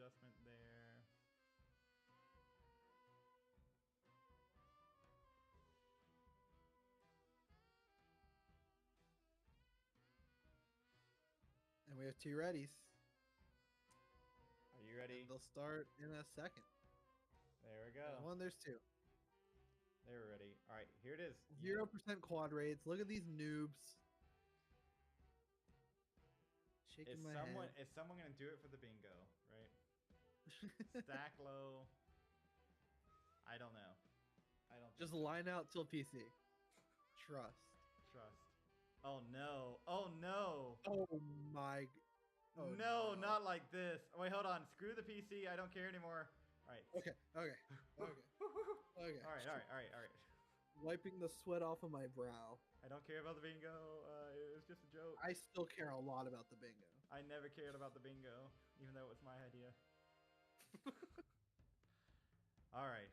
adjustment there. And we have 2 readies. Are you ready? And they'll start in a second. There we go. There's 1, there's 2. They're ready. All right, here it is. 0% quad rates. Look at these noobs. Shaking my head. Is someone gonna do it for the bingo, right? Stack low. I don't know. I don't. Just line out till PC. Trust. Oh no. Oh no. Oh my. Oh, no, not like this. Wait, hold on. Screw the PC. I don't care anymore. All right. Okay. Okay. Okay. Okay. All right. Wiping the sweat off of my brow. I don't care about the bingo. It was just a joke. I still care a lot about the bingo. I never cared about the bingo, even though it was my idea. All right.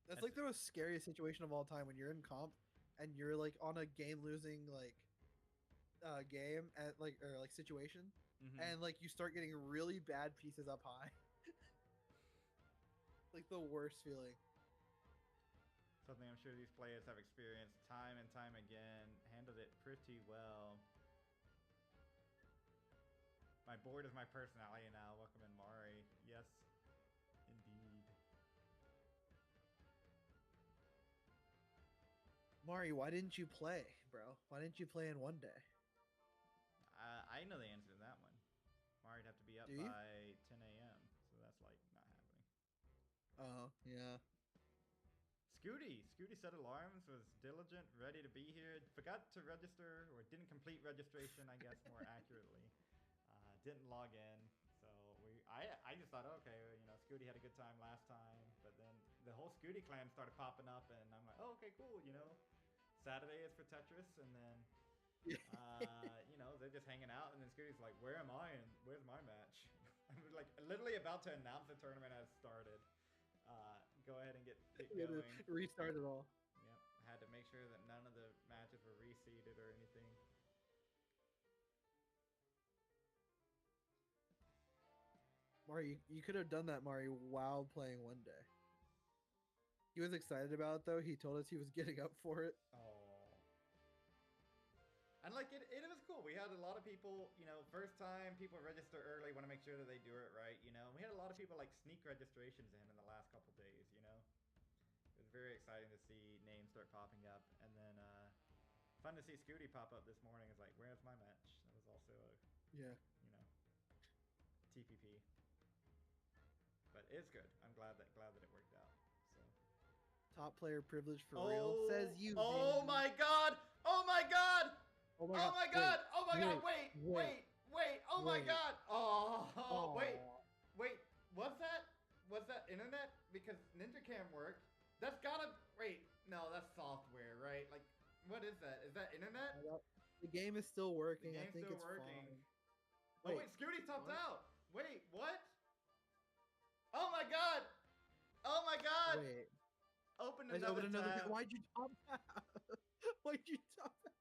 That's like the most scariest situation of all time when you're in comp and you're like on a game losing like game at like or like situation and like you start getting really bad pieces up high. Like the worst feeling. Something I'm sure these players have experienced time and time again. Handled it pretty well. My board is my personality now. Welcome in, Mari. Yes, indeed. Mari, why didn't you play, bro? Why didn't you play in one day? I know the answer to that one. Mari'd have to be up by 10 a.m. So that's like not happening. Oh, yeah. Scooty set alarms, was diligent, ready to be here. Forgot to register, or didn't complete registration, I guess more accurately. Didn't log in. So I just thought, okay, you know, Scooty had a good time last time. But then the whole Scooty clan started popping up, and I'm like, oh, okay, cool, you know. Saturday is for Tetris, and then you know, they're just hanging out, and then Scooty's like, where am I and where's my match? I'm like literally about to announce the tournament has started. Go ahead and get going. Restart it all. Yep, had to make sure that none of the matches were reseeded or anything. Mari, you could have done that, Mari, while playing one day. He was excited about it, though. He told us he was getting up for it. Oh. And like it was cool. We had a lot of people, you know, first time people register early, want to make sure that they do it right, you know. We had a lot of people like sneak registrations in the last couple days, you know. It was very exciting to see names start popping up, and then fun to see Scooty pop up this morning. It's like, where's my match? That was also a, yeah, you know, TPP. But it's good. I'm glad that it worked out. So. Top player privilege for real, says you. Oh my god! Oh my god! Oh my god! Oh my god! Wait! Oh my god! Oh, wait! What's that? Was that internet? Because Ninja Cam worked. That's gotta wait. No, that's software, right? Like, what is that? Is that internet? The game is still working. The game's I think still it's working. fine. Oh wait, Scooty topped out. Wait, what? Oh my god! Oh my god! Wait. Open another tab. Why'd you top that? Why'd you top that?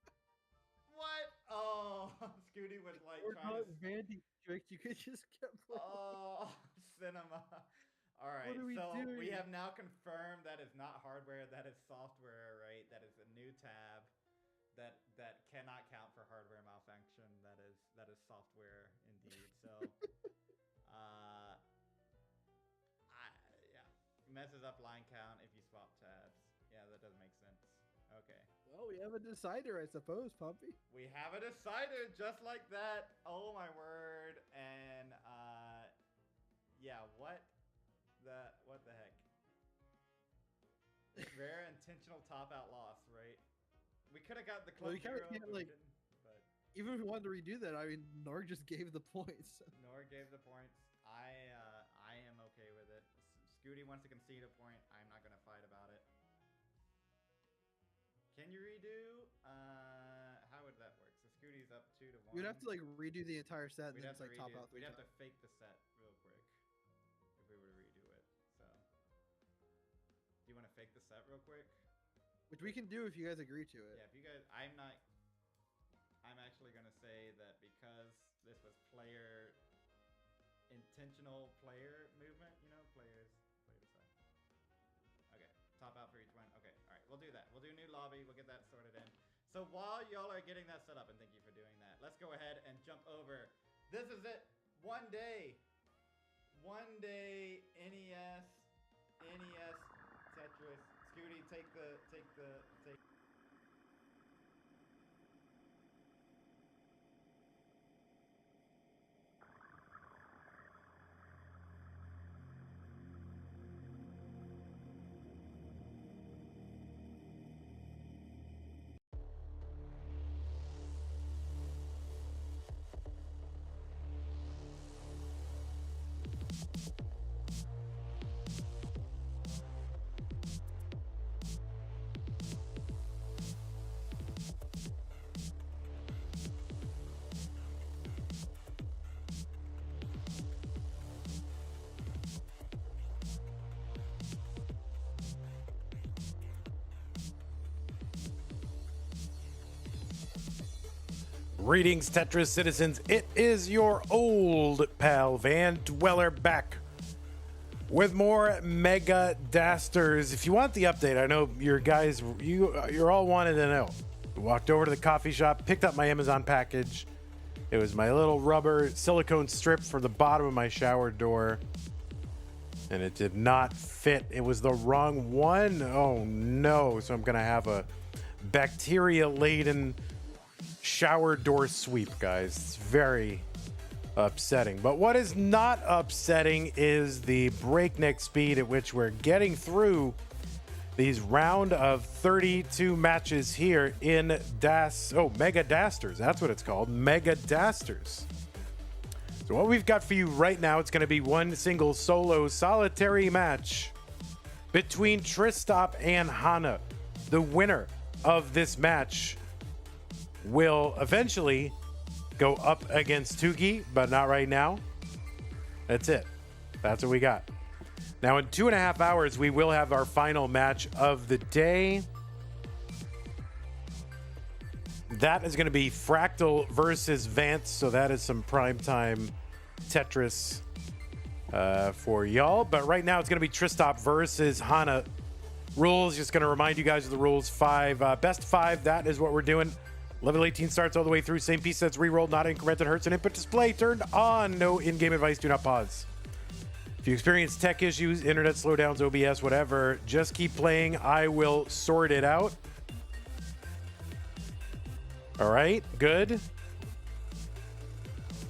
What? Oh, Scooty was like trying to... Vandy tricked. You could just get playing. Oh, cinema. All right, so we have now confirmed that is not hardware, that is software, right? That is a new tab that cannot count for hardware malfunction. That is software indeed. So, yeah, messes up line count if you swap tabs. Yeah, that doesn't make sense. Okay. Well, we have a decider, I suppose, Pumpy. We have a decider just like that. Oh my word. And yeah, what the heck? Rare intentional top out loss, right? We could have got the club zero, like, but even if we wanted to redo that, I mean, Norg just gave the points. Norg gave the points. I am okay with it. Scooty wants to concede a point. I'm not gonna fight about it. Can you redo? How would that work? So Scooty's up 2-1. We'd have to like redo the entire set and then just like top out. We'd have to fake the set real quick if we were to redo it. So, do you want to fake the set real quick? Which we can do if you guys agree to it. Yeah, if you guys, I'm actually gonna say that because this was player intentional player movement. You know, players play this out. Okay, top out for each one. Okay, all right, we'll do that. We'll do a new lobby. We'll get that sorted in. So while y'all are getting that set up, and thank you for doing that, let's go ahead and jump over. This is it. One day NES Tetris. Scooty, take. Greetings, Tetris citizens. It is your old pal vandweller back with more Mega Dasters. If you want the update, I know your guys, you're all wanting to know. Walked over to the coffee shop, picked up my Amazon package. It was my little rubber silicone strip for the bottom of my shower door, and it did not fit. It was the wrong one. Oh no! So I'm gonna have a bacteria-laden shower door sweep, guys. It's very upsetting. But what is not upsetting is the breakneck speed at which we're getting through these round of 32 matches here in Mega Dasters. That's what it's called, Mega Dasters. So what we've got for you right now, it's going to be one single solo solitary match between Tristop and Hana. The winner of this match will eventually go up against Tuki, but not right now. That's it. That's what we got. Now, in 2.5 hours, we will have our final match of the day. That is going to be Fractal versus Vance, so that is some primetime Tetris for y'all. But right now, it's going to be Tristop versus Hana. Rules, just going to remind you guys of the rules. Best 5, that is what we're doing. Level 18 starts all the way through. Same piece sets re-rolled, not incremented, hurts, and input display turned on. No in-game advice. Do not pause. If you experience tech issues, internet slowdowns, OBS, whatever, just keep playing. I will sort it out. All right, good.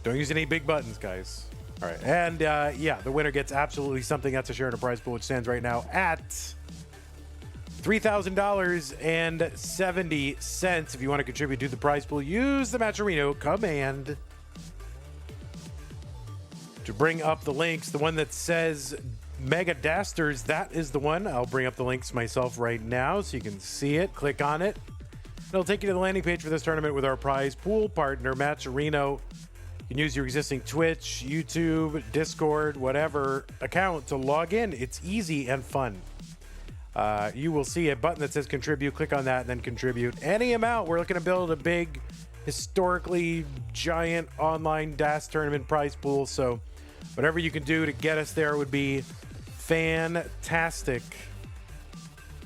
Don't use any big buttons, guys. All right, and yeah, the winner gets absolutely something. That's a share in a prize pool, which stands right now at $3,000.70. If you want to contribute to the prize pool, use the Matcherino command to bring up the links. The one that says Mega Dasters, that is the one. I'll bring up the links myself right now so you can see it. Click on it. It'll take you to the landing page for this tournament with our prize pool partner, Matcherino. You can use your existing Twitch, YouTube, Discord, whatever account to log in. It's easy and fun. You will see a button that says contribute. Click on that and then contribute any amount. We're looking to build a big, historically giant online DAS tournament prize pool. So whatever you can do to get us there would be fantastic.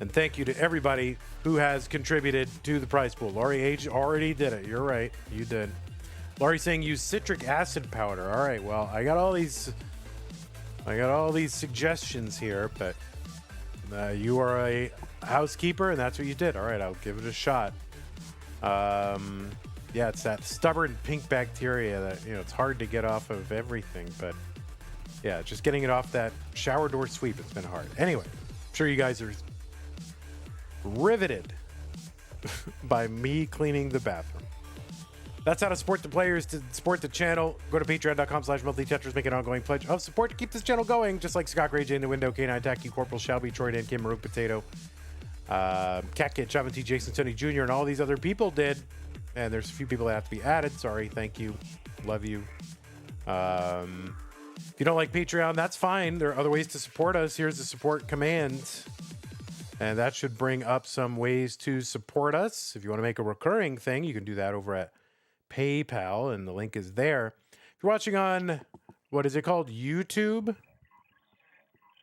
And thank you to everybody who has contributed to the prize pool. Laurie H already did it. You're right. You did. Laurie saying use citric acid powder. All right. Well, I got all these suggestions here, but you are a housekeeper, and that's what you did. All right, I'll give it a shot. Yeah, it's that stubborn pink bacteria that, it's hard to get off of everything. But yeah, just getting it off that shower door sweep, it's been hard. Anyway, I'm sure you guys are riveted by me cleaning the bathroom. That's how to support the players. To support the channel, go to patreon.com/monthly Tetris. Make an ongoing pledge of support to keep this channel going, just like Scott Gray, J in the Window, K9 Tacky, Corporal Shelby, Troy Dan, Kim, Marook Potato, Cat Kit, Javin T, Jason, Tony Jr., and all these other people did. And there's a few people that have to be added. Sorry, thank you, love you. If you don't like Patreon, that's fine. There are other ways to support us. Here's the support command, and that should bring up some ways to support us. If you want to make a recurring thing, you can do that over at PayPal, and the link is there. If you're watching on, what is it called? YouTube?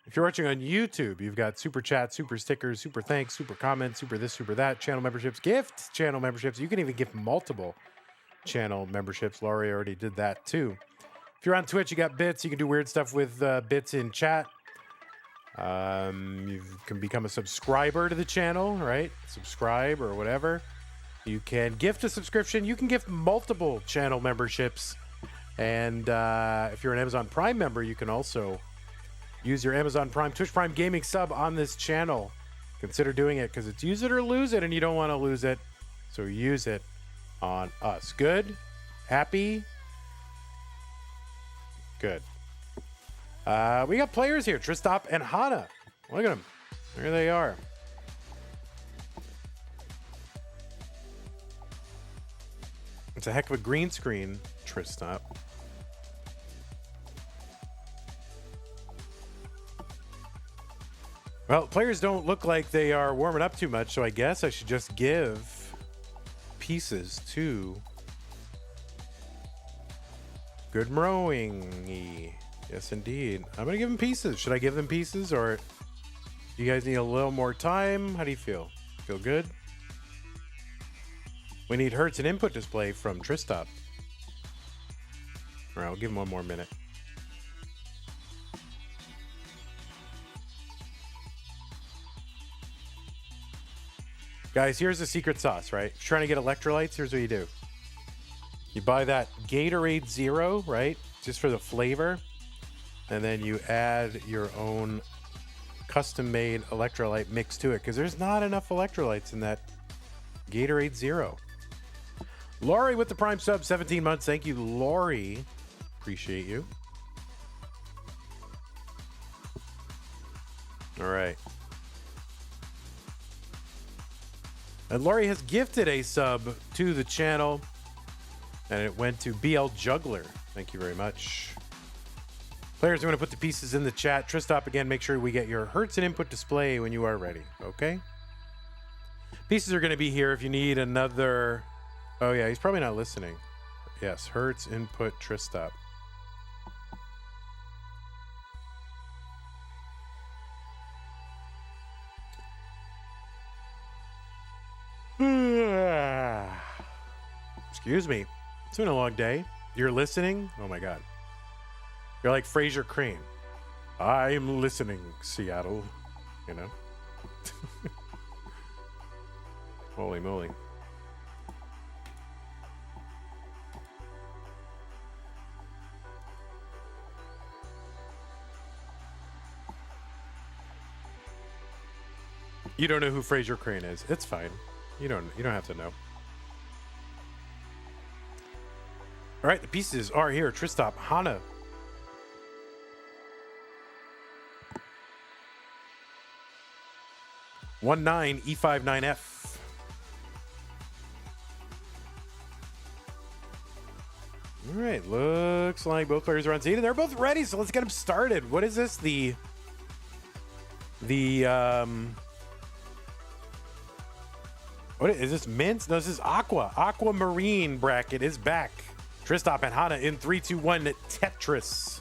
If you're watching on YouTube, you've got super chat, super stickers, super thanks, super comments, super this, super that, channel memberships, gift channel memberships. You can even gift multiple channel memberships. Laurie already did that too. If you're on Twitch, you got bits. You can do weird stuff with bits in chat. You can become a subscriber to the channel, right? Subscribe or whatever. You can gift a subscription. You can gift multiple channel memberships. And if you're an Amazon Prime member, you can also use your Amazon Prime, Twitch Prime Gaming sub on this channel. Consider doing it because it's use it or lose it, and you don't want to lose it. So use it on us. Good? Happy? Good. We got players here, Tristop and Hana. Look at them. There they are. It's a heck of a green screen, Tristop. Well, players don't look like they are warming up too much, so I guess I should just give pieces to Good Mrowing. Yes, indeed. I'm going to give them pieces. Should I give them pieces, or do you guys need a little more time? How do you feel? Feel good? We need hertz and input display from Tristop. All right, I'll give him one more minute. Guys, here's the secret sauce, right? If you're trying to get electrolytes, here's what you do. You buy that Gatorade Zero, right? Just for the flavor. And then you add your own custom-made electrolyte mix to it, because there's not enough electrolytes in that Gatorade Zero. Laurie with the Prime sub, 17 months. Thank you, Laurie. Appreciate you. All right. And Laurie has gifted a sub to the channel, and it went to BL Juggler. Thank you very much. Players, I'm going to put the pieces in the chat. Tristop, again, make sure we get your hertz and input display when you are ready, okay? Pieces are going to be here if you need another... Oh, yeah, he's probably not listening. Yes, hertz, input, Tristop. Excuse me. It's been a long day. You're listening? Oh, my God. You're like Fraser Crane. I'm listening, Seattle. You know? Holy moly. You don't know who Fraser Crane is. It's fine. You don't have to know. All right, the pieces are here. Tristop, Hana. (19) E59F. All right, looks like both players are on seated. They're both ready, so let's get them started. What is this? What is this? Mint? No, this is Aqua. Aquamarine bracket is back. Tristop and Hana in 3, 2, 1. Tetris.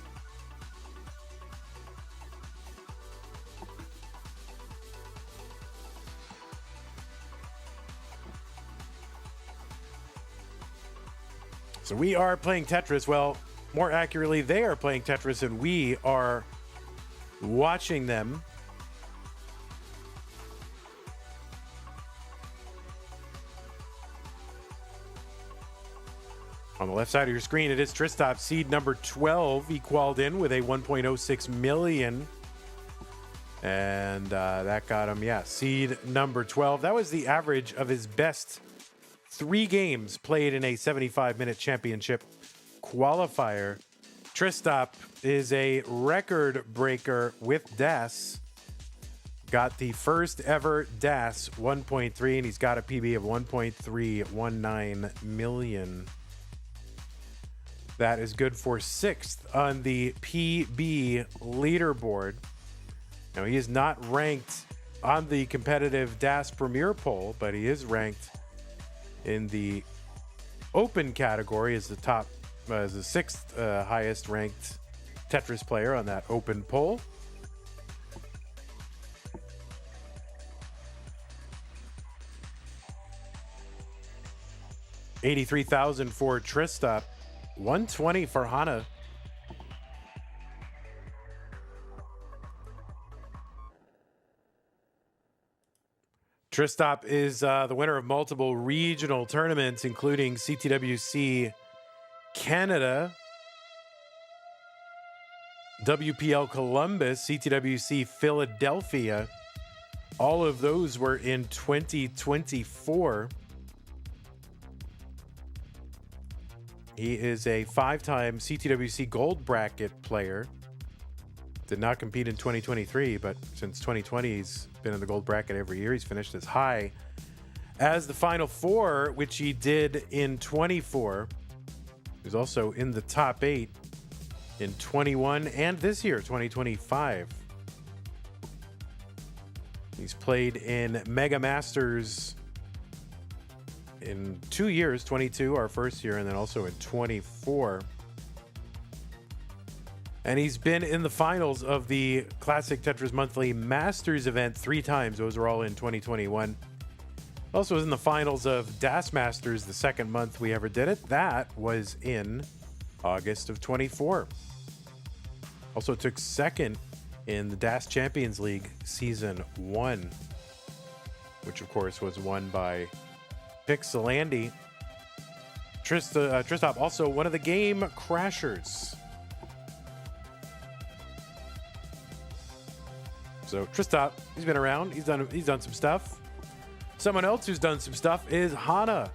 So we are playing Tetris. Well, more accurately, they are playing Tetris and we are watching them. On the left side of your screen, it is Tristop, seed number 12. He qualled in with a 1.06 million. And that got him, yeah, seed number 12. That was the average of his best 3 games played in a 75-minute championship qualifier. Tristop is a record breaker with DAS. Got the first ever DAS 1.3, and he's got a PB of 1.319 million. That is good for 6th on the PB leaderboard. Now, he is not ranked on the competitive DAS Premier poll, but he is ranked in the open category as the top as the 6th highest ranked Tetris player on that open poll. $83,000 for Tristop, $120 for Hana. Tristop is the winner of multiple regional tournaments, including CTWC Canada, WPL Columbus, CTWC Philadelphia. All of those were in 2024. He is a 5-time CTWC Gold Bracket player. Did not compete in 2023, but since 2020, he's been in the Gold Bracket every year. He's finished as high as the Final Four, which he did in 24. He was also in the top 8 in 21 and this year, 2025. He's played in Mega Masters in 2 years, 22, our first year, and then also in 24. And he's been in the finals of the Classic Tetris Monthly Masters event 3 times. Those were all in 2021. Also was in the finals of Das Masters, the second month we ever did it. That was in August of 24. Also took second in the Das Champions League Season 1, which of course was won by Pixelandy. Tristop, also one of the game crashers. So Tristop, he's been around. He's done some stuff. Someone else who's done some stuff is Hana.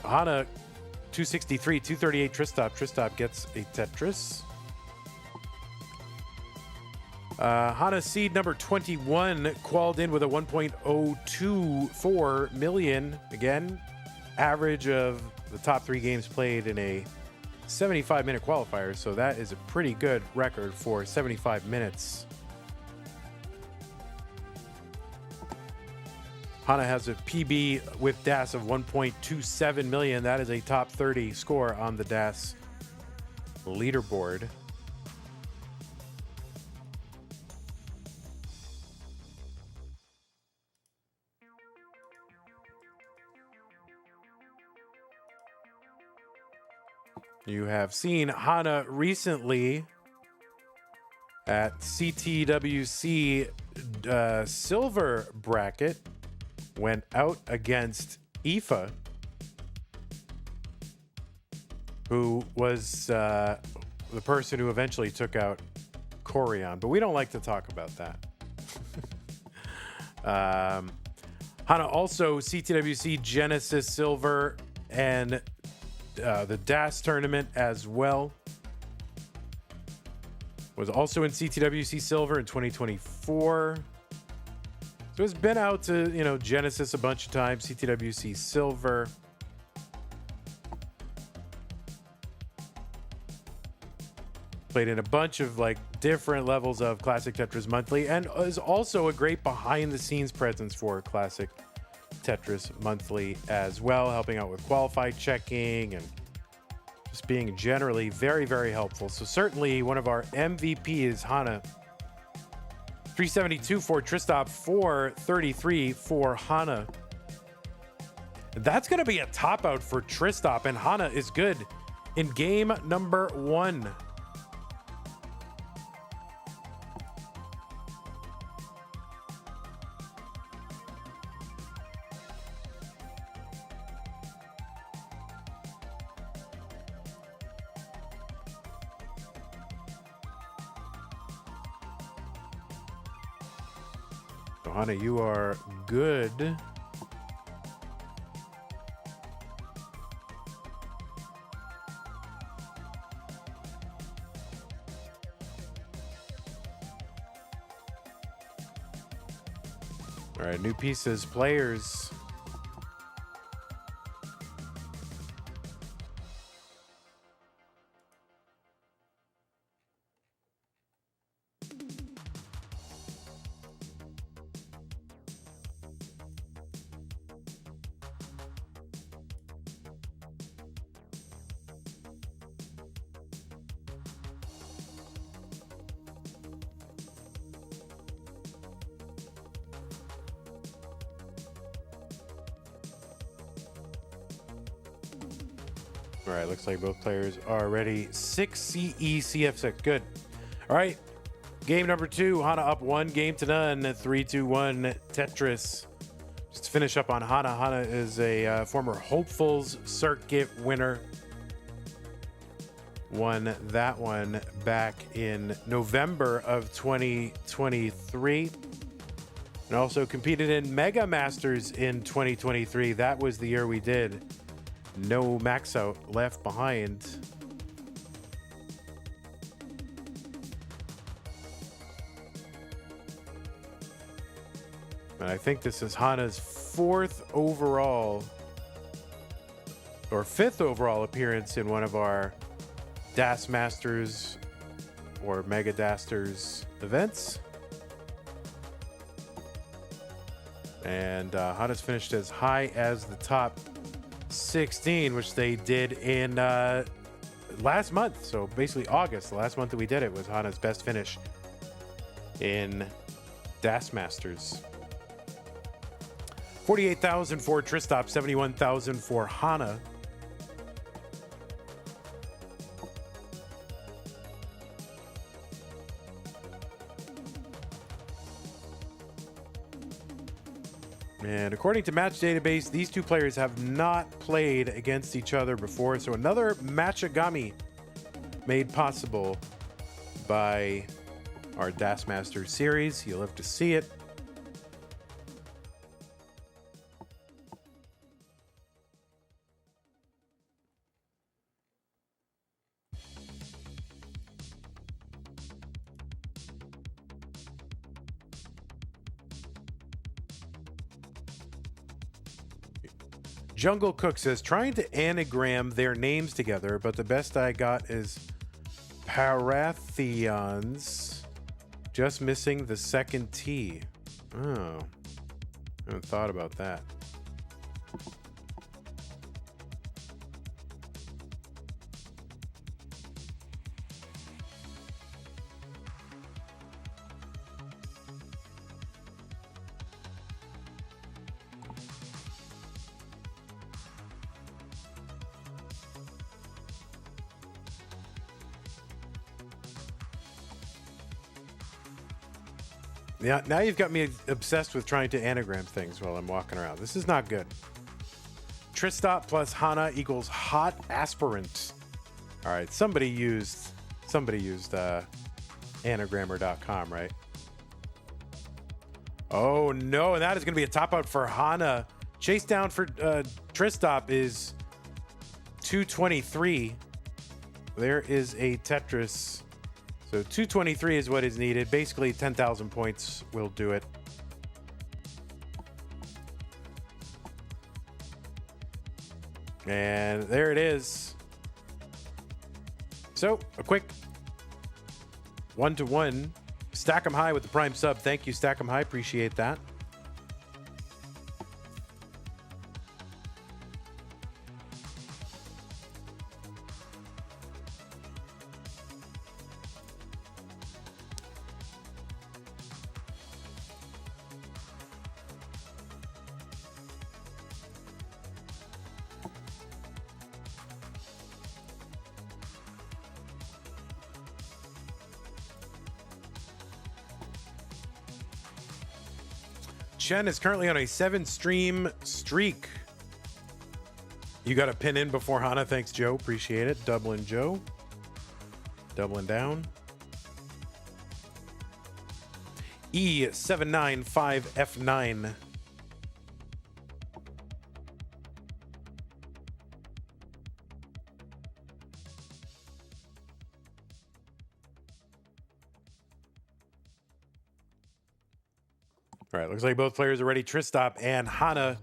Hana, 263, 238 Tristop. Tristop gets a Tetris. Hana seed number 21 qualified in with a 1.024 million. Again, average of the top 3 games played in a 75-minute qualifier. So that is a pretty good record for 75 minutes. Hana has a PB with DAS of 1.27 million. That is a top 30 score on the DAS leaderboard. You have seen Hana recently at CTWC Silver Bracket. Went out against Aoife, who was the person who eventually took out Corion, but we don't like to talk about that. Hana also CTWC Genesis Silver and the DAS tournament as well. Was also in CTWC Silver in 2024. So it's been out to, Genesis a bunch of times, CTWC Silver. Played in a bunch of different levels of Classic Tetris Monthly, and is also a great behind-the-scenes presence for Classic Tetris Monthly as well, helping out with qualified checking and just being generally very, very helpful. So certainly one of our MVPs, Hana. 372 for Tristop, 433 for Hana. That's going to be a top out for Tristop, and Hana is good in game number 1. Hana, you are good. All right, new pieces, players. All right, looks like both players are ready. 6 CE CF6. Good. All right. Game number 2. Hana up 1 game to none. 3-2-1 Tetris. Just to finish up on Hana. Hana is a former Hopefuls Circuit winner. Won that one back in November of 2023. And also competed in Mega Masters in 2023. That was the year we did No Max Out Left Behind. And I think this is Hana's 4th overall or 5th overall appearance in one of our Das Masters or Mega Dasters events. And Hana's finished as high as the top 16, which they did in last month. So basically August, the last month that we did it, was Hana's best finish in Das Masters. 48,000 for Tristop, 71,000 for Hana. And according to Match Database, these two players have not played against each other before. So another Matchagami made possible by our Das Masters series. You'll have to see it. Jungle Cook says, trying to anagram their names together, but the best I got is Parathions. Just missing the second T. Oh, I haven't thought about that. Yeah, now you've got me obsessed with trying to anagram things while I'm walking around. This is not good. Tristop plus Hana equals hot aspirant. All right, somebody used anagrammer.com, right? Oh no, and that is going to be a top out for Hana. Chasedown for Tristop is 223. There is a Tetris. So 223 is what is needed. Basically 10,000 points will do it. And there it is. So a quick 1-to-1. Stack 'em high with the prime sub. Thank you, Stack 'em high. Appreciate that. Chen is currently on a 7-stream streak. You got a pin in before Hana. Thanks, Joe. Appreciate it. Doubling Joe. Doubling down. E795F9. All right, looks like both players are ready. Tristop and Hana.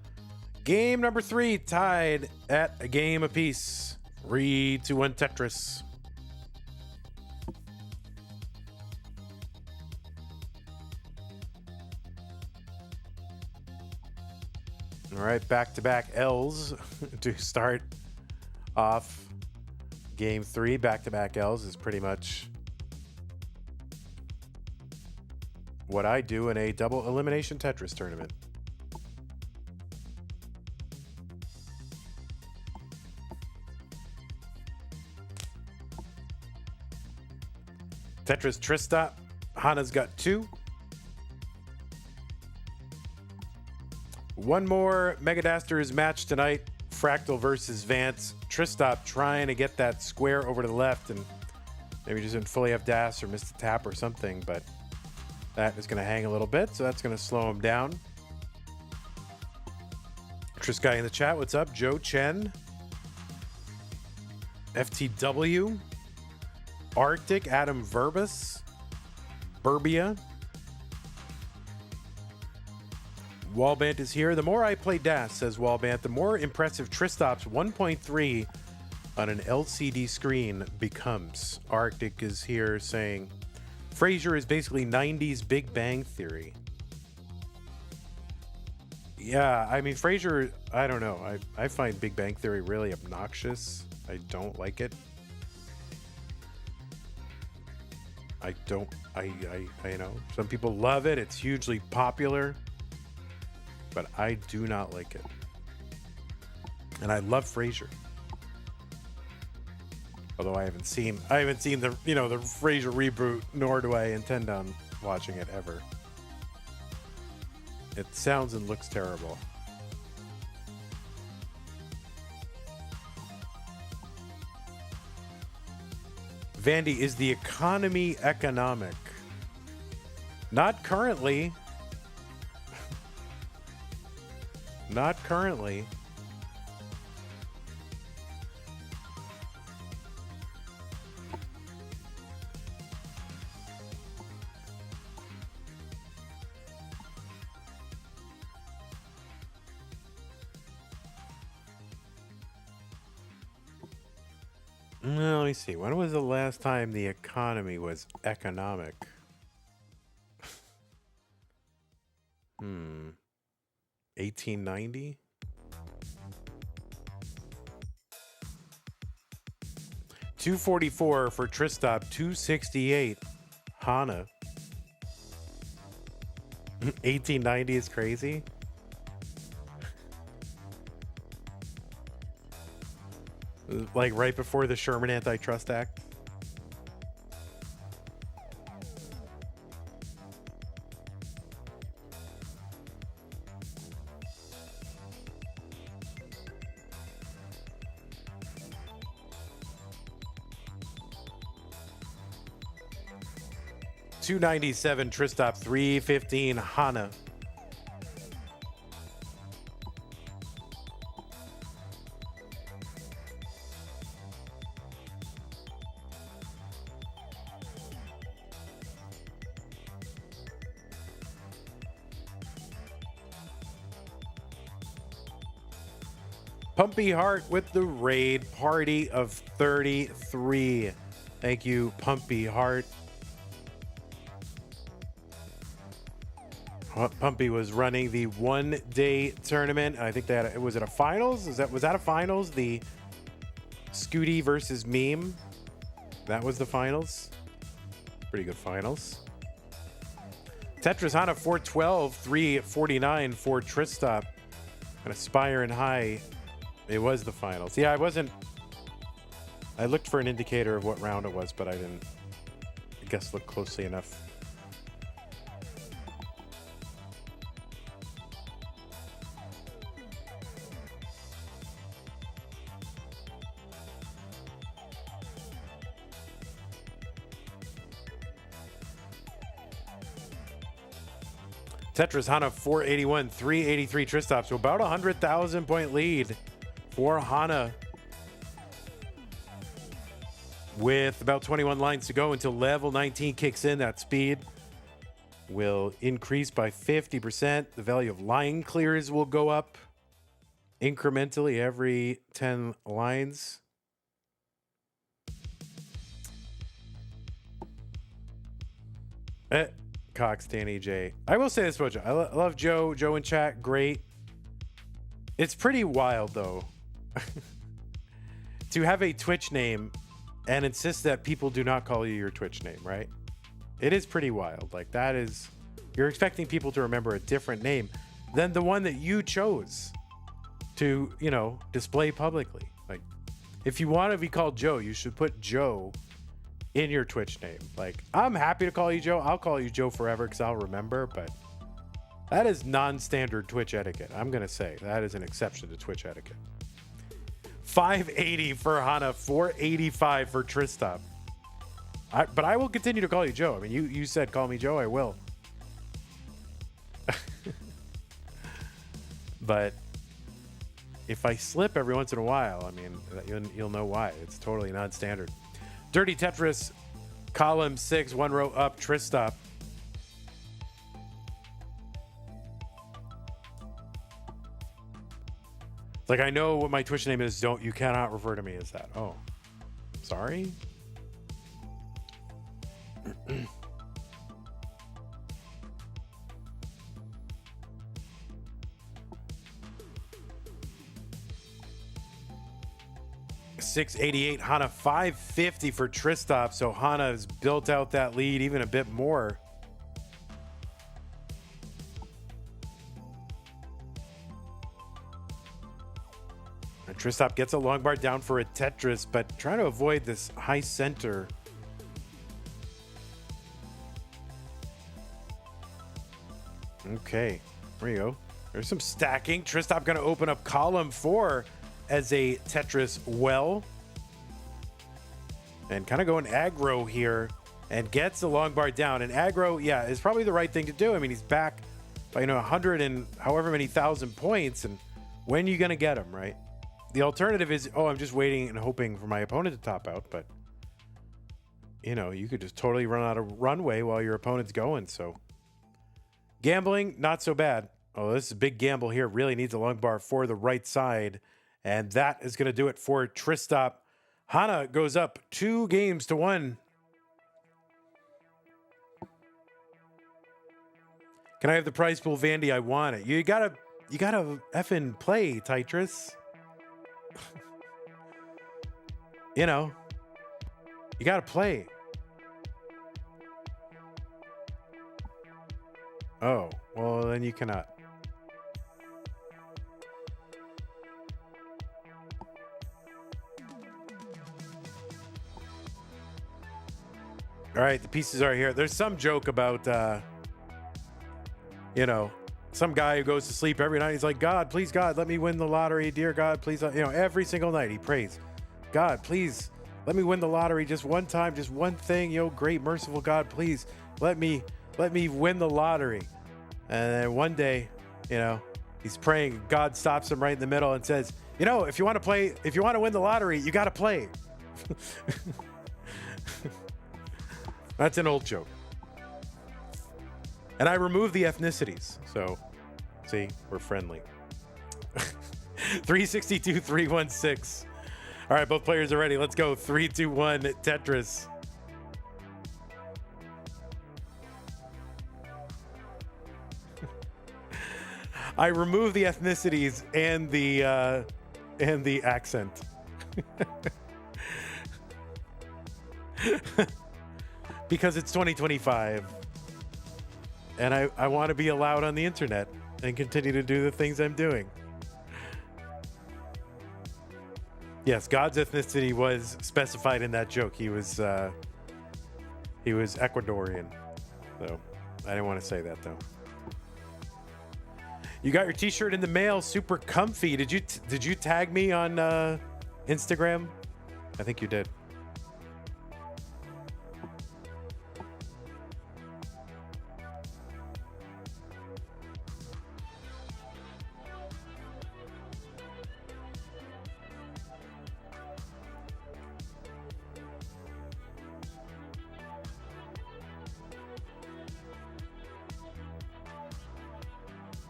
Game number 3 tied at a game apiece. 3-2-1 Tetris. All right, back-to-back L's to start off game 3. Back-to-back L's is pretty much what I do in a double elimination Tetris tournament. Tetris Tristop. Hana's got 2. One more Mega Dasters match tonight. Fractal versus Vance. Tristop trying to get that square over to the left and maybe just didn't fully have Das or missed a tap or something, but that is going to hang a little bit, so that's going to slow him down. Trist guy in the chat, what's up? Joe Chen. FTW. Arctic, Adam Verbus. Burbia. Wallbant is here. The more I play Das, says Wallbant, the more impressive Tristop's 1.3 on an LCD screen becomes. Arctic is here saying, Frasier is basically 90s Big Bang Theory. Yeah, I mean, Frasier, I don't know. I find Big Bang Theory really obnoxious. I don't like it. I know, some people love it. It's hugely popular. But I do not like it. And I love Frasier. Although I haven't seen the, the Frasier reboot, nor do I intend on watching it ever. It sounds and looks terrible. Vandy, is the economy economic? Not currently. Not currently. Well, let me see. When was the last time the economy was economic? 1890? $244 for Tristop, $268 Hana. 1890 is crazy. Like right before the Sherman Antitrust Act. $297 Tristop, $315 Hana. Pumpy Heart with the raid, party of 33. Thank you, Pumpy Heart. Pumpy was running the one-day tournament. I think that was it a finals? Was that a finals? The Scooty versus Meme. That was the finals. Pretty good finals. Tetris Hana 412, 349 for Tristop. And Aspire and High. It was the finals. Yeah, I looked for an indicator of what round it was, but I didn't, I guess, look closely enough. Tetris Hana 481, 383 Tristop. So about 100,000 point lead for Hana. With about 21 lines to go until level 19 kicks in. That speed will increase by 50%. The value of line clears will go up incrementally every 10 lines. Cox, Danny J. I will say this much. I love Joe. Joe in chat, great. It's pretty wild, though, to have a Twitch name and insist that people do not call you your Twitch name, right? It is pretty wild. Like, that is... You're expecting people to remember a different name than the one that you chose to, display publicly. Like, if you want to be called Joe, you should put Joe in your Twitch name. Like, I'm happy to call you Joe. I'll call you Joe forever because I'll remember, but that is non-standard Twitch etiquette. I'm going to say that is an exception to Twitch etiquette. 580 for Hana, 485 for Tristop. But I will continue to call you Joe. I mean, you said call me Joe, I will. But if I slip every once in a while, I mean, you'll know why. It's totally non-standard. Dirty Tetris, column 6, one row up, Tristop. Like, I know what my Twitch name is. You cannot refer to me as that. Oh, sorry. 688 Hana, 550 for Tristop. So Hana has built out that lead even a bit more. And Tristop gets a long bar down for a Tetris, but trying to avoid this high center. Okay, there you go. There's some stacking. Tristop going to open up column 4 as a Tetris well. And kind of going aggro here and gets the long bar down. And aggro, yeah, is probably the right thing to do. I mean, he's back by, 100 and however many thousand points. And when are you going to get him, right? The alternative is, oh, I'm just waiting and hoping for my opponent to top out. But, you could just totally run out of runway while your opponent's going. So gambling, not so bad. Oh, this is a big gamble here. Really needs a long bar for the right side. And that is going to do it for Tristop. Hana goes up 2-1. Can I have the prize pool, Vandy? I want it. You gotta effing play, Tetris. You gotta play. Oh, well, then you cannot. All right, the pieces are here. There's some joke about, some guy who goes to sleep every night. He's like, God, please, God, let me win the lottery. Dear God, please. Every single night he prays, God, please, let me win the lottery just one time, just one thing. Great, merciful God, please let me win the lottery. And then one day, he's praying. God stops him right in the middle and says, if you want to win the lottery, you got to play. That's an old joke. And I removed the ethnicities. So, see, we're friendly. 362, 316. All right, both players are ready. Let's go. 3, 2, 1, Tetris. I removed the ethnicities and the accent. Because it's 2025 and I want to be allowed on the internet and continue to do the things I'm doing. Yes, God's ethnicity was specified in that joke. He was Ecuadorian. So I didn't want to say that though. You got your t-shirt in the mail, super comfy. Did you tag me on Instagram? I think you did.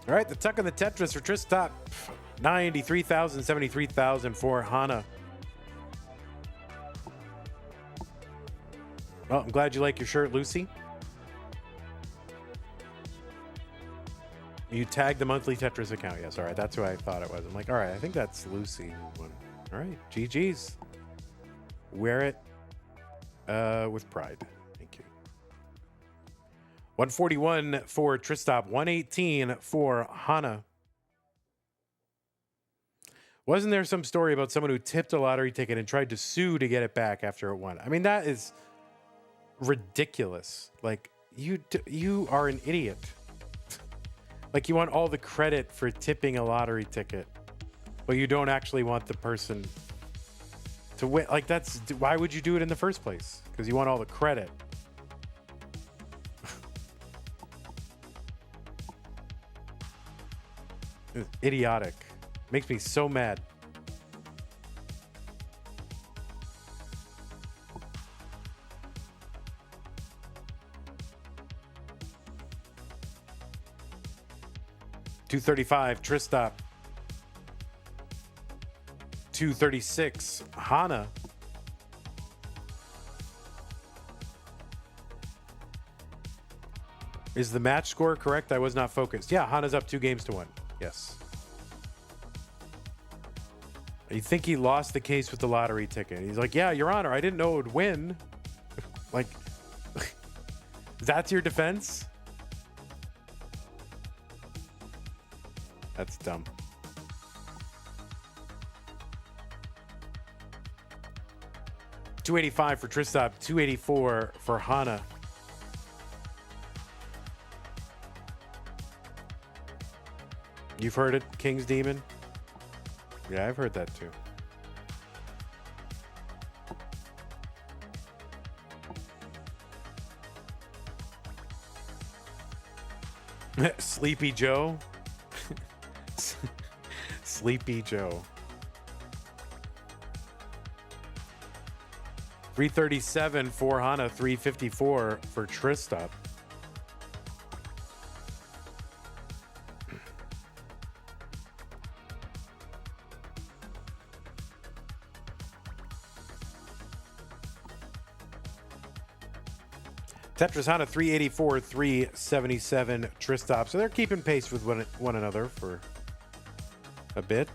All right, the tuck and the Tetris for Tristop. 93,000, 73,000 for Hana. Well, I'm glad you like your shirt, Lucy. You tagged the monthly Tetris account. Yes, all right. That's who I thought it was. I'm like, all right, I think that's Lucy. All right, GG's. Wear it with pride. Thank you. 141 for Tristop. 118 for Hana. Wasn't there some story about someone who tipped a lottery ticket and tried to sue to get it back after it won? I mean, that is ridiculous. Like, you are an idiot. Like, you want all the credit for tipping a lottery ticket, but you don't actually want the person to win. Like, why would you do it in the first place? Because you want all the credit. It's idiotic. Makes me so mad. $235 Tristop. $236 Hana. Is the match score correct? I was not focused. Yeah, Hana's up 2-1. Yes. You think he lost the case with the lottery ticket? He's like, yeah, Your Honor, I didn't know it would win. Like, that's your defense? That's dumb. $285 for Tristop, $284 for Hana. You've heard it, King's Demon? Yeah, I've heard that too. Sleepy Joe. Sleepy Joe. 337 for Hana, 354 for Tristop. Tetris Hana 384, 377 Tristop. So they're keeping pace with one another for a bit.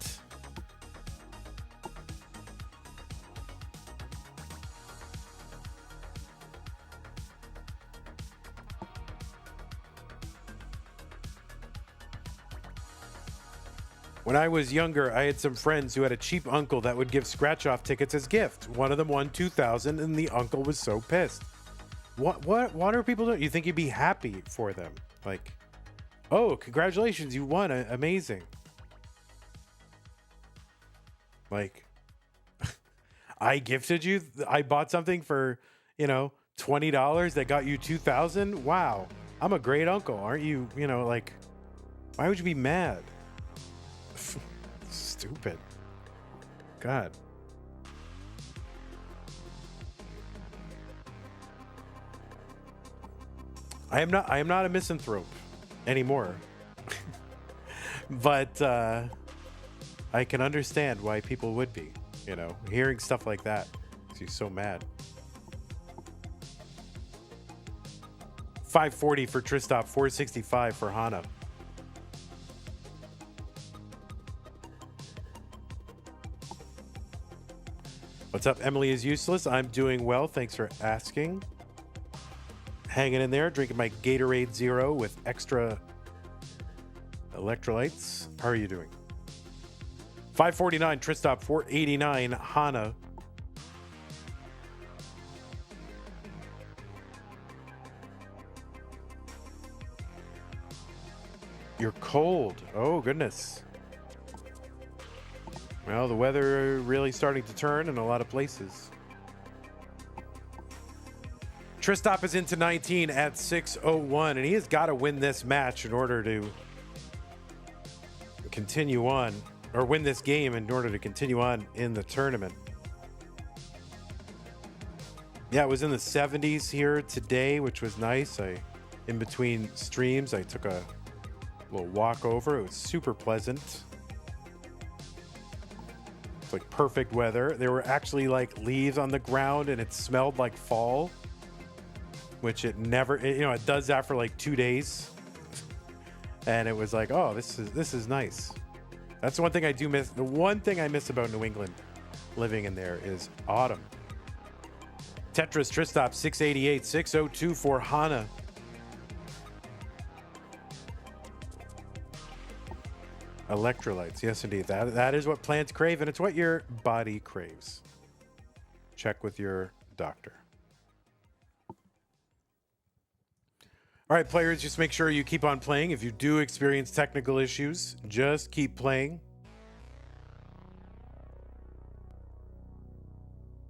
When I was younger, I had some friends who had a cheap uncle that would give scratch-off tickets as gift. One of them won $2,000 and the uncle was so pissed. What are people doing? You think you'd be happy for them? Like, oh, congratulations, you won. Amazing. Like, I gifted you. I bought something for, $20 that got you $2,000. Wow. I'm a great uncle. Aren't you, like, why would you be mad? Stupid. God. I am not a misanthrope anymore. But I can understand why people would be, hearing stuff like that makes you so mad. 540 for Tristop, 465 for Hana. What's up? Emily is useless. I'm doing well. Thanks for asking. Hanging in there, drinking my Gatorade Zero with extra electrolytes. How are you doing? 549 Tristop, 489 Hana. You're cold. Oh, goodness. Well, the weather really starting to turn in a lot of places. Tristop is into 19 at 6:01, and he has got to win this match in order to continue on, or win this game in order to continue on in the tournament. Yeah, it was in the 70s here today, which was nice. In between streams, I took a little walk over. It was super pleasant. It's like perfect weather. There were actually like leaves on the ground, and it smelled like fall. Which it never, it does that for like 2 days. And it was like, oh, this is nice. That's the one thing I do miss. The one thing I miss about New England living in there is autumn. Tetris Tristop 688, 602 for Hana. Electrolytes, yes indeed. That is what plants crave, and it's what your body craves. Check with your doctor. All right, players, just make sure you keep on playing. If you do experience technical issues, just keep playing.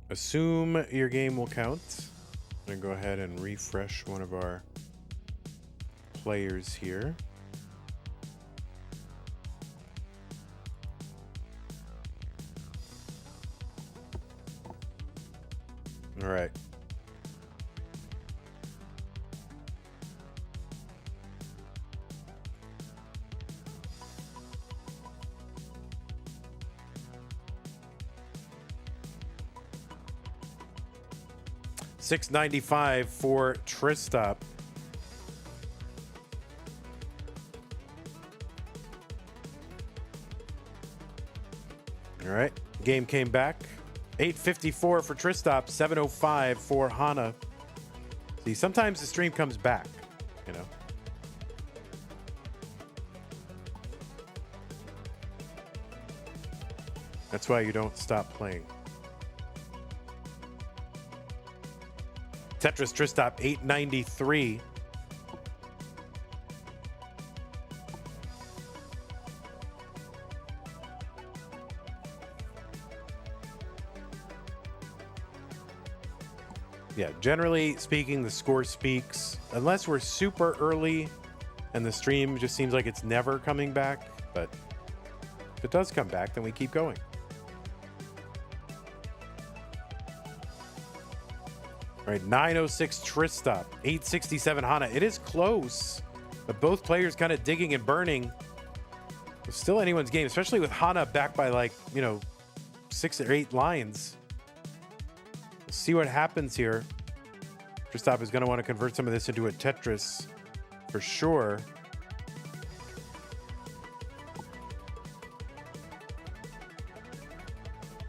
Assume your game will count. I'm going to go ahead and refresh one of our players here. All right. $6.95 for Tristop. All right, game came back. $8.54 for Tristop, $7.05 for Hana. See, sometimes the stream comes back, you know. That's why you don't stop playing. Tetris Tristop, $8.93. Yeah, generally speaking, the score speaks. Unless we're super early and the stream just seems like it's never coming back. But if it does come back, then we keep going. All right, 906 Tristop, 867 Hana. It is close, but both players kind of digging and burning. It's still anyone's game, especially with Hana back by like, 6 or 8 lines. We'll see what happens here. Tristop is going to want to convert some of this into a Tetris for sure.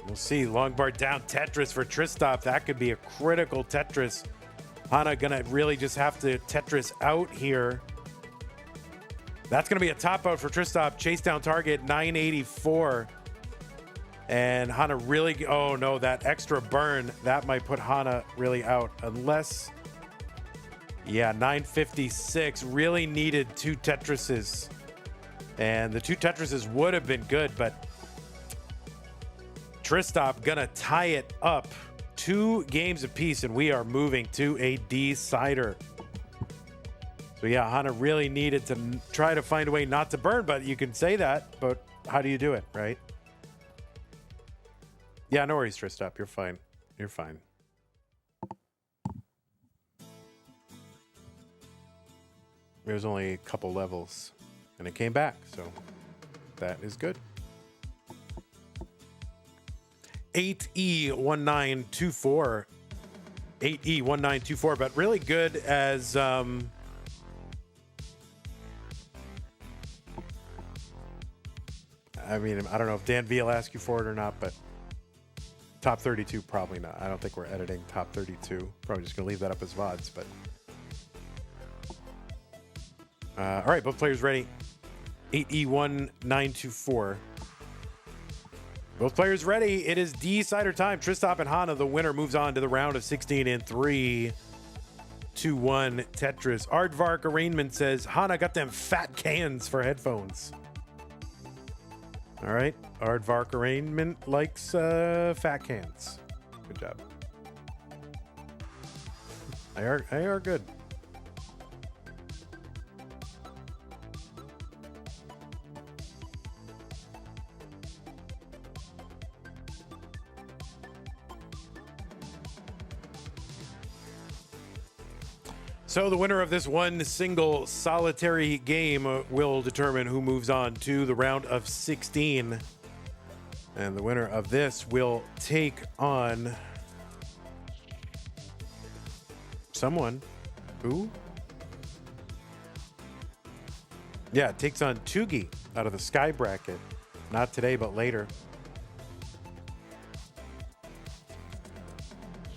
We'll see. Long bar down Tetris for Tristop. That could be a critical Tetris. Hana gonna really just have to Tetris out here. That's gonna be a top out for Tristop. Chase down target 984. And Hana really, oh no, that extra burn, that might put Hana really out. Unless, yeah, 956. Really needed 2 Tetrises. And the 2 Tetrises would have been good, but Tristop gonna tie it up 2 games apiece, and we are moving to a decider. So yeah, Hana really needed to try to find a way not to burn, but you can say that, but how do you do it, right? Yeah, no worries, Tristop. You're fine. You're fine. There's only a couple levels, and it came back, so that is good. 8E1924. 8E1924, but really good as I mean, I don't know if Dan V will ask you for it or not, but top 32, probably not. I don't think we're editing top 32. Probably just gonna leave that up as VODs, but all right, both players ready. 8E1924. Both players ready. It is decider time. Tristop and Hana, the winner, moves on to the round of 16 in 3, 2, 1 Tetris. Aardvark Arraignment says Hana got them fat cans for headphones. All right. Aardvark Arraignment likes fat cans. Good job. They are good. So the winner of this one single solitary game will determine who moves on to the round of 16. And the winner of this will take on someone who, yeah, it takes on Tugi out of the Sky bracket. Not today, but later.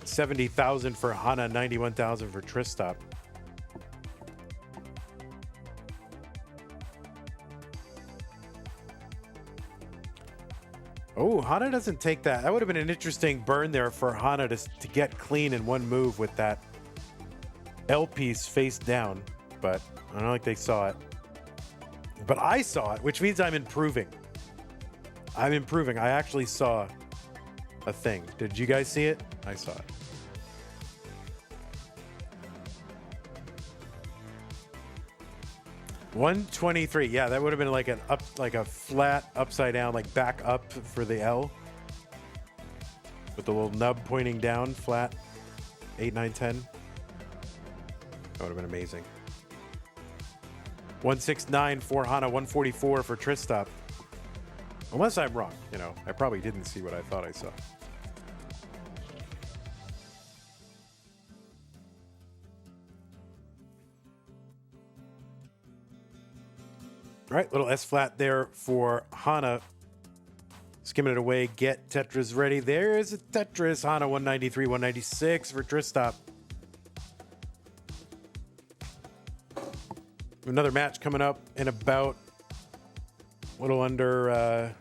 70,000 for Hana, 91,000 for Tristop. Oh, Hana doesn't take that. That would have been an interesting burn there for Hana to get clean in one move with that L piece face down. but I don't think they saw it. But I saw it, which means I'm improving. I'm improving. I actually saw a thing. Did you guys see it? I saw it. $123. Yeah, that would have been like an up, like a flat upside down, like back up for the L, with the little nub pointing down, flat. 8, 9, 10. That would have been amazing. 169 for Hana, 144 for Tristop. Unless I'm wrong, you know, I probably didn't see what I thought I saw. All right, little S flat there for Hana. Skimming it away, get Tetris ready. There's a Tetris. Hana 193, 196 for Tristop. Another match coming up in about a little under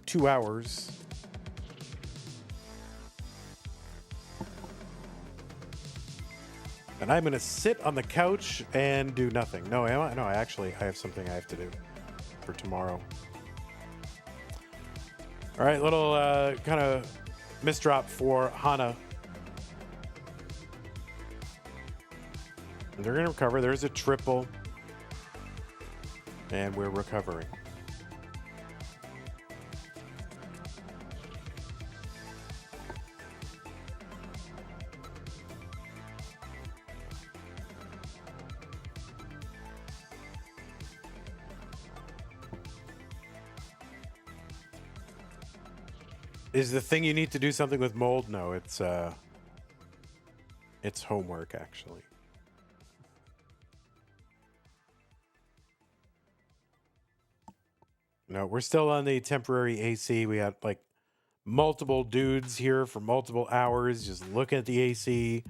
2 hours. And I'm going to sit on the couch and do nothing. No, am I? No, I have something I have to do for tomorrow. All right, little kind of misdrop for Hana. They're going to recover. There's a triple. And we're recovering. Is the thing you need to do something with mold? No, it's homework, actually. No, we're still on the temporary AC. We had like multiple dudes here for multiple hours just looking at the AC,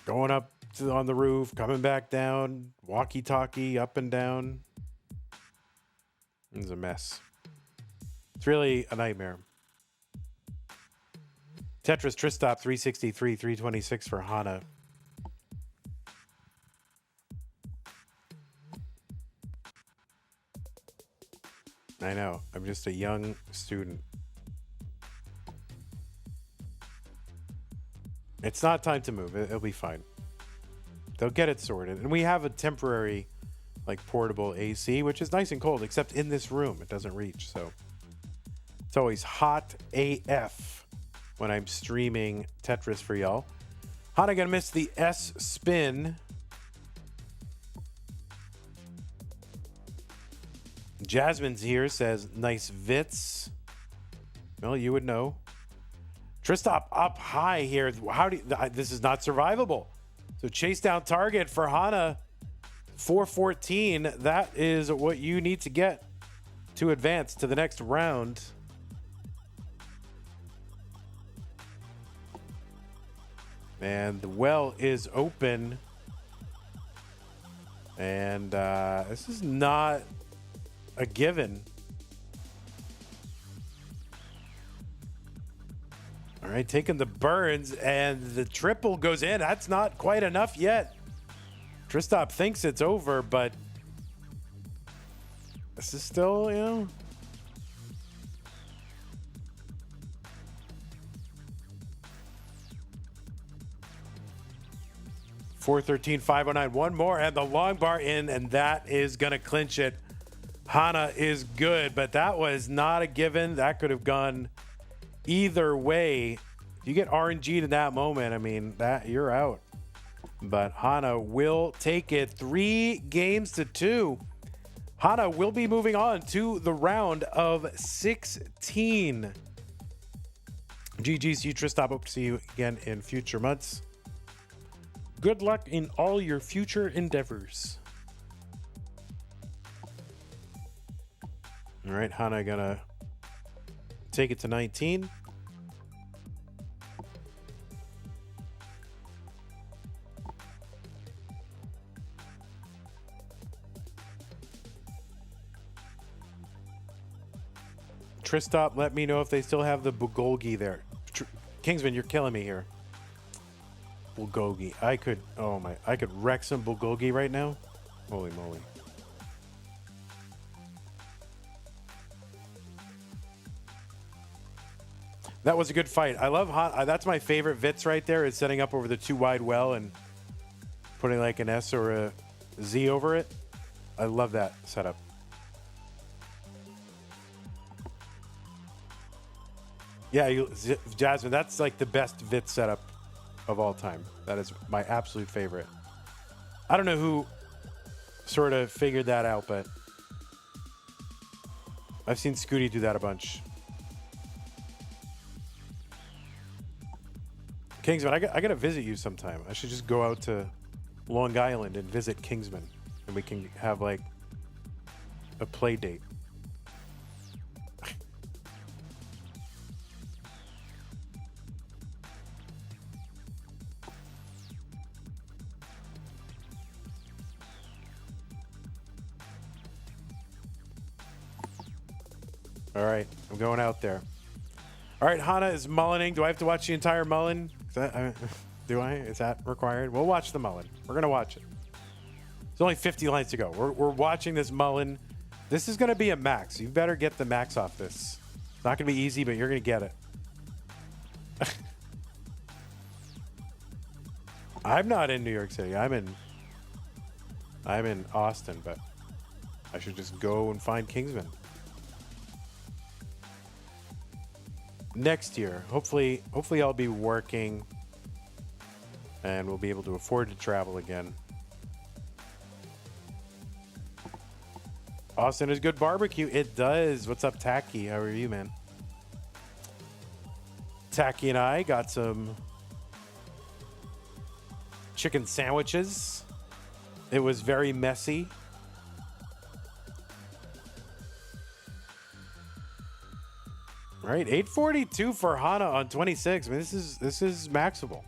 going up on the roof, coming back down, walkie-talkie up and down. It's a mess. It's really a nightmare. Tetris Tristop 363, 326 for Hana. I know. I'm just a young student. It's not time to move. It'll be fine. They'll get it sorted. And we have a temporary, like, portable AC, which is nice and cold, except in this room. It doesn't reach, so... It's always hot AF when I'm streaming Tetris for y'all. Hana gonna miss the S spin. Jasmine's here, says nice vits. Well, you would know. Tristop up high here. How do you, this is not survivable. So chase down target for Hana. 414. That is what you need to get to advance to the next round. And the well is open. And this is not a given. All right, taking the burns, and the triple goes in. That's not quite enough yet. Tristop thinks it's over, but this is still, you know. $413, $509. One more, and the long bar in, and that is going to clinch it. Hana is good, but that was not a given. That could have gone either way. If you get RNG'd in that moment, I mean, that you're out. But Hana will take it 3-2. Hana will be moving on to the round of 16. GG's, you Tristop. Hope to see you again in future months. Good luck in all your future endeavors. All right, Hana gonna take it to 19. Tristop, let me know if they still have the bulgogi there. Kingsman, you're killing me here. bulgogi. I could wreck some bulgogi right now. Holy moly. That was a good fight. I love that's my favorite Vits right there, is setting up over the 2 wide well and putting like an S or a Z over it. I love that setup. Yeah, Jasmine, that's like the best Vit setup of all time. That is my absolute favorite. I don't know who sort of figured that out, but I've seen Scooty do that a bunch. Kingsman, I gotta visit you sometime. I should just go out to Long Island and visit Kingsman, and we can have like a play date. All right, I'm going out there. All right, Hana is mullening. Do I have to watch the entire mullen? Do I? Is that required? We'll watch the mullen. We're going to watch it. There's only 50 lines to go. We're watching this mullen. This is going to be a max. You better get the max off this. It's not going to be easy, but you're going to get it. I'm not in New York City. I'm in Austin, but I should just go and find Kingsman. Next year, hopefully I'll be working and we'll be able to afford to travel again. Austin is good barbecue. It does. What's up, Tacky? How are you, man? Tacky and I got some chicken sandwiches. It was very messy. All right, 842 for Hana on 26. I mean, this is maxable.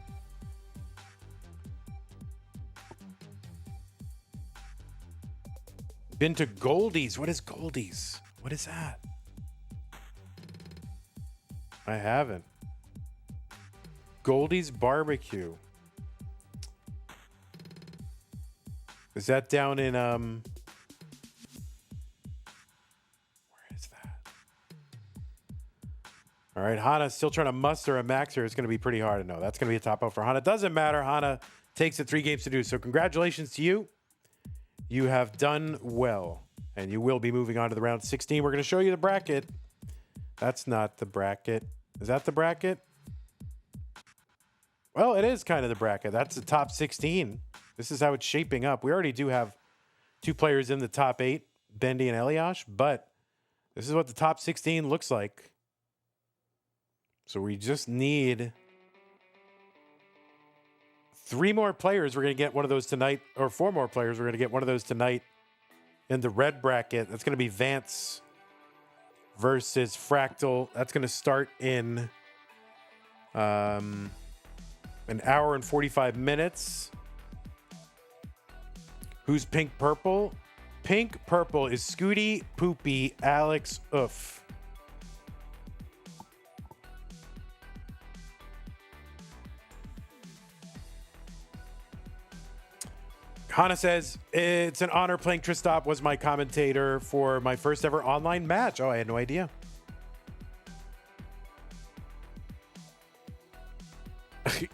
Been to Goldie's. What is Goldie's? What is that? I haven't. Goldie's Barbecue. Is that down in where is that? All right, Hana still trying to muster a maxer. It's going to be pretty hard to know. That's going to be a top out for Hana. Doesn't matter. Hana takes it 3 games to do. So congratulations to you. You have done well, and you will be moving on to the round 16. We're going to show you the bracket. That's not the bracket. Is that the bracket? Well, it is kind of the bracket. That's the top 16. This is how it's shaping up. We already do have 2 players in the top 8, Bendy and Eliash, but this is what the top 16 looks like. So we just need 3 more players. We're going to get one of those tonight, or 4 more players. We're going to get one of those tonight in the red bracket. That's going to be Vance versus Fractal. That's going to start in an hour and 45 minutes. Who's pink purple? Pink purple is Scooty, Poopy, Alex, Oof. Hana says, it's an honor playing Tristop, was my commentator for my first ever online match. Oh, I had no idea.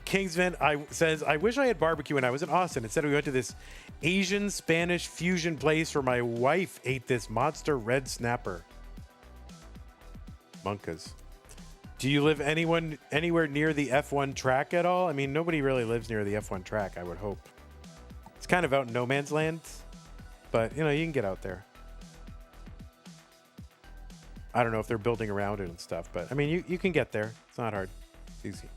Kingsman says, I wish I had barbecue when I was in Austin. Instead, we went to this Asian Spanish fusion place where my wife ate this monster red snapper. Monkas. Do you live anywhere near the F1 track at all? I mean, nobody really lives near the F1 track, I would hope. It's kind of out in no man's land, but, you know, you can get out there. I don't know if they're building around it and stuff, but, I mean, you can get there. It's not hard. It's easy.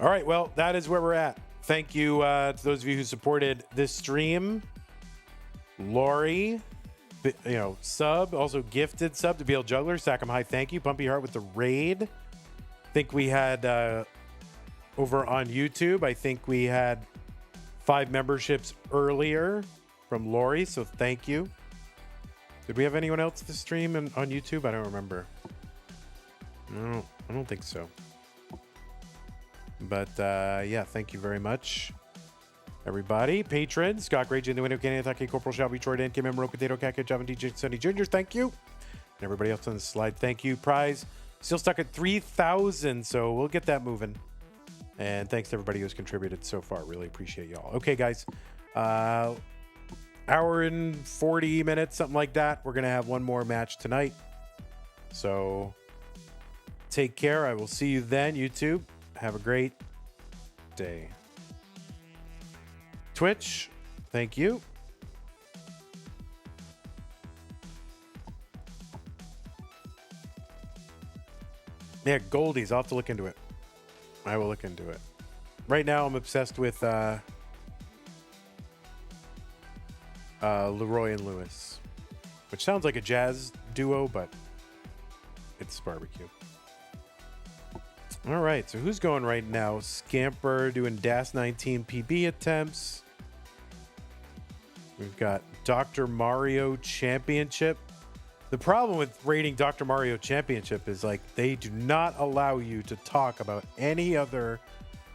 All right, well, that is where we're at. Thank you to those of you who supported this stream. Lori, sub, also gifted sub to BL Juggler. Sackham High, thank you. Pumpy Heart with the raid. I think we had over on YouTube, I think we had 5 memberships earlier from Lori, so thank you. Did we have anyone else to stream on YouTube? I don't remember. No, I don't think so. But yeah, thank you very much, everybody. Patrons: Scott Gray, Jin the Window, Kenny Atake, Corporal Shelby, Troy Dan, Kim Emerald, Potato Cat, Javin DJ, Sunny Jr. Thank you. And everybody else on the slide, thank you. Prize still stuck at 3,000, so we'll get that moving. And thanks to everybody who's contributed so far. Really appreciate y'all. Okay, guys. Hour and 40 minutes, something like that. We're going to have one more match tonight. So take care. I will see you then, YouTube. Have a great day. Twitch, thank you. Yeah, Goldies. I'll have to look into it. I will look into it. Right now, I'm obsessed with Leroy and Lewis, which sounds like a jazz duo, but it's barbecue. All right, so who's going right now? Scamper doing DAS 19 PB attempts. We've got Dr. Mario Championship. The problem with rating Dr. Mario Championship is like they do not allow you to talk about any other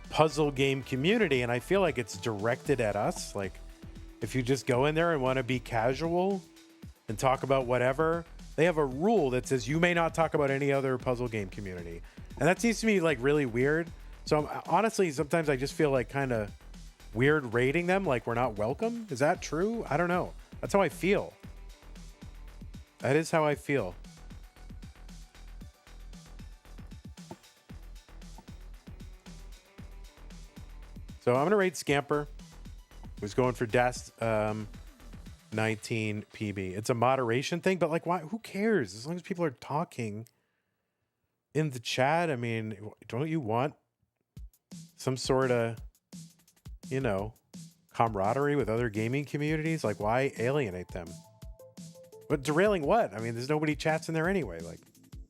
puzzle game community, and I feel like it's directed at us. Like if you just go in there and want to be casual and talk about whatever, they have a rule that says you may not talk about any other puzzle game community. And that seems to me like really weird. So honestly, sometimes I just feel like kind of weird rating them like we're not welcome. Is that true? I don't know. That's how I feel. That is how I feel. So I'm going to rate Scamper, who's going for DAS 19 PB. It's a moderation thing, but like, why? Who cares? As long as people are talking in the chat. I mean, don't you want some sort of, you know, camaraderie with other gaming communities? Like, why alienate them? But derailing what? I mean, there's nobody chats in there anyway. Like,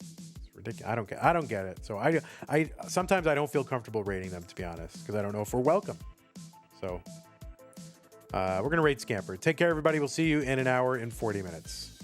it's ridiculous. I don't get it. So I sometimes I don't feel comfortable rating them, to be honest, because I don't know if we're welcome. So we're gonna rate Scamper. Take care, everybody. We'll see you in an hour and 40 minutes.